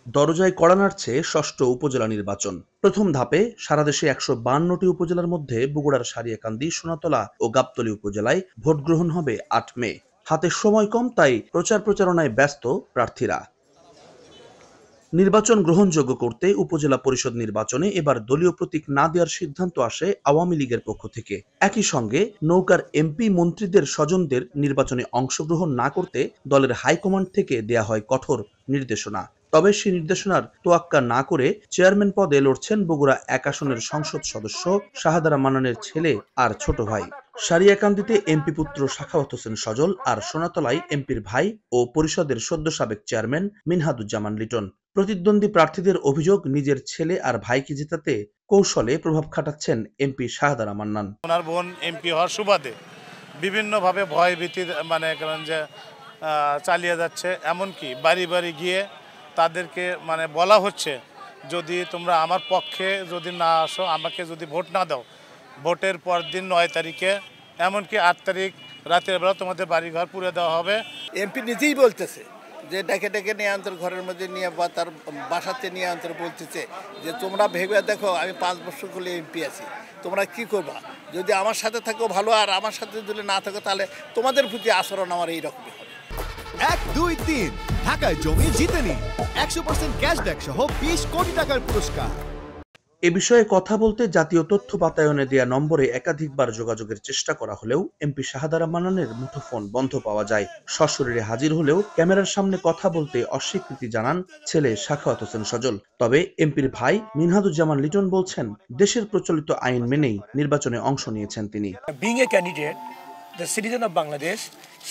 দরজায় কড়া নাড়ছে ষষ্ঠ উপজেলা নির্বাচন। প্রথম ধাপে সারা দেশে ১৫২টি উপজেলার মধ্যে বগুড়ার সারিয়াকান্দি, সোনাতলা ও গাবতলী উপজেলায় ভোট গ্রহণ হবে ৮ মে। হাতে সময় কম, তাই প্রচারণায় ব্যস্ত প্রার্থীরা। নির্বাচন গ্রহণযোগ্য করতে উপজেলা পরিষদ নির্বাচনে এবার দলীয় প্রতীক না দেওয়ার সিদ্ধান্ত আসে আওয়ামী লীগের পক্ষ থেকে। একই সঙ্গে নৌকার এমপি মন্ত্রীদের স্বজনদের নির্বাচনে অংশগ্রহণ না করতে দলের হাইকমান্ড থেকে দেয়া হয় কঠোর নির্দেশনা। তবে সেই নির্দেশনার তোয়াক্কা না করে চেয়ারম্যান পদে লড়ছেন বগুড়া ১ আসনের সংসদ সদস্য শাহাদারা মান্নানের ছেলে আর ছোট ভাই। সারিয়াকান্দিতে এমপি পুত্র সাখাওয়াত হোসেন সজল আর সোনাতলায় এমপির ভাই ও পরিষদের সদ্য সাবেক চেয়ারম্যান মিনহাদুজ্জামান লিটন। প্রতিদ্বন্দ্বী প্রার্থীদের অভিযোগ, নিজের ছেলে আর ভাইকে জেতাতে কৌশলে প্রভাব খাটাচ্ছেন এমপি শাহাদারা মান্নান। ওনার বোন এমপি হওয়ার সুবাদে বিভিন্নভাবে ভয় ভীতির যে চালিয়ে যাচ্ছে। এমনকি বাড়ি বাড়ি গিয়ে তাদেরকে বলা হচ্ছে, যদি তোমরা আমার পক্ষে যদি না আসো, আমাকে যদি ভোট না দাও, ভোটের পর দিন ৯ তারিখে এমনকি ৮ তারিখ রাতের বেলা তোমাদের বাড়িঘর পুড়ে দেওয়া হবে। এমপি নিজেই বলতেছে যে ডেকে নিয়ে অন্তর ঘরের মধ্যে নিয়ে বা তার বাসাতে নিয়ে অন্তর বলতেছে যে তোমরা ভেবে দেখো, আমি ৫ বছর করলে এমপি আছি, তোমরা কি করবা, যদি আমার সাথে থাকো ভালো, আর আমার সাথে যদি না থাকো তাহলে তোমাদের প্রতি আচরণ আমার এইরকমই হবে। ১, ২, ৩ ঢাকায় জমি জিতে নিন ১০০% ক্যাশব্যাক সহ ২০ কোটি টাকার পুরস্কার। এ বিষয়ে কথা বলতে জাতীয় তথ্য বাতায়নে দেয়া নম্বরে একাধিকবার যোগাযোগের চেষ্টা করা হলেও এমপি শাহাদারা মান্নানের মুঠোফোন বন্ধ পাওয়া যায়। সশরীরে হাজির হলেও ক্যামেরার সামনে কথা বলতে অস্বীকৃতি জানান ছেলে সাখাওয়াত হোসেন সজল। তবে এমপির ভাই মিনহাদুজ্জামান লিটন বলছেন, দেশের প্রচলিত আইন মেনেই নির্বাচনে অংশ নিয়েছেন তিনি। Being a candidate, the citizen of Bangladesh,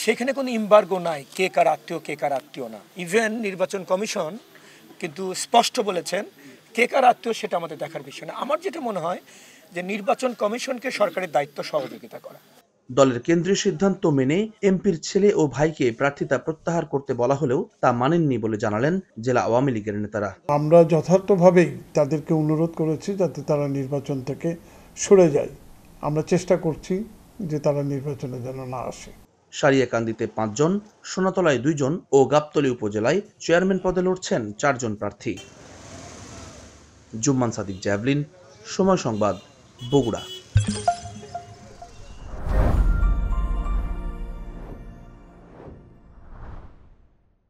সেখানে কোনো ইম্বার্গো নাই, কে কার আত্মীয় কে কার আত্মীয় না। ইভেন নির্বাচন কমিশন কিন্তু স্পষ্ট বলেছেন কে কার আত্মীয় সেটা আমাদের দেখার বিষয় না। আমার যেটা মনে হয় যে নির্বাচন কমিশনকে সরকারের দায়িত্ব সহযোগিতা করা। দলের কেন্দ্রীয় সিদ্ধান্ত মেনে এমপির ছেলে ও ভাইকে প্রার্থিতা প্রত্যাহার করতে বলা হলেও তা মানেননি বলে জানালেন জেলা আওয়ামী লীগের নেতারা। আমরা যথার্থভাবেই তাদেরকে অনুরোধ করেছি যাতে তারা নির্বাচন থেকে সরে যায়। আমরা চেষ্টা করছি যে তারা নির্বাচনে যেন না আসে। সারিয়াকান্দিতে ৫ জন, সোনাতলায় ২ জন ও গাবতলী উপজেলায় চেয়ারম্যান পদে লড়ছেন ৪ জন প্রার্থী। জুম্মান সাদিক, জ্যাভলিন, সময় সংবাদ, বগুড়া।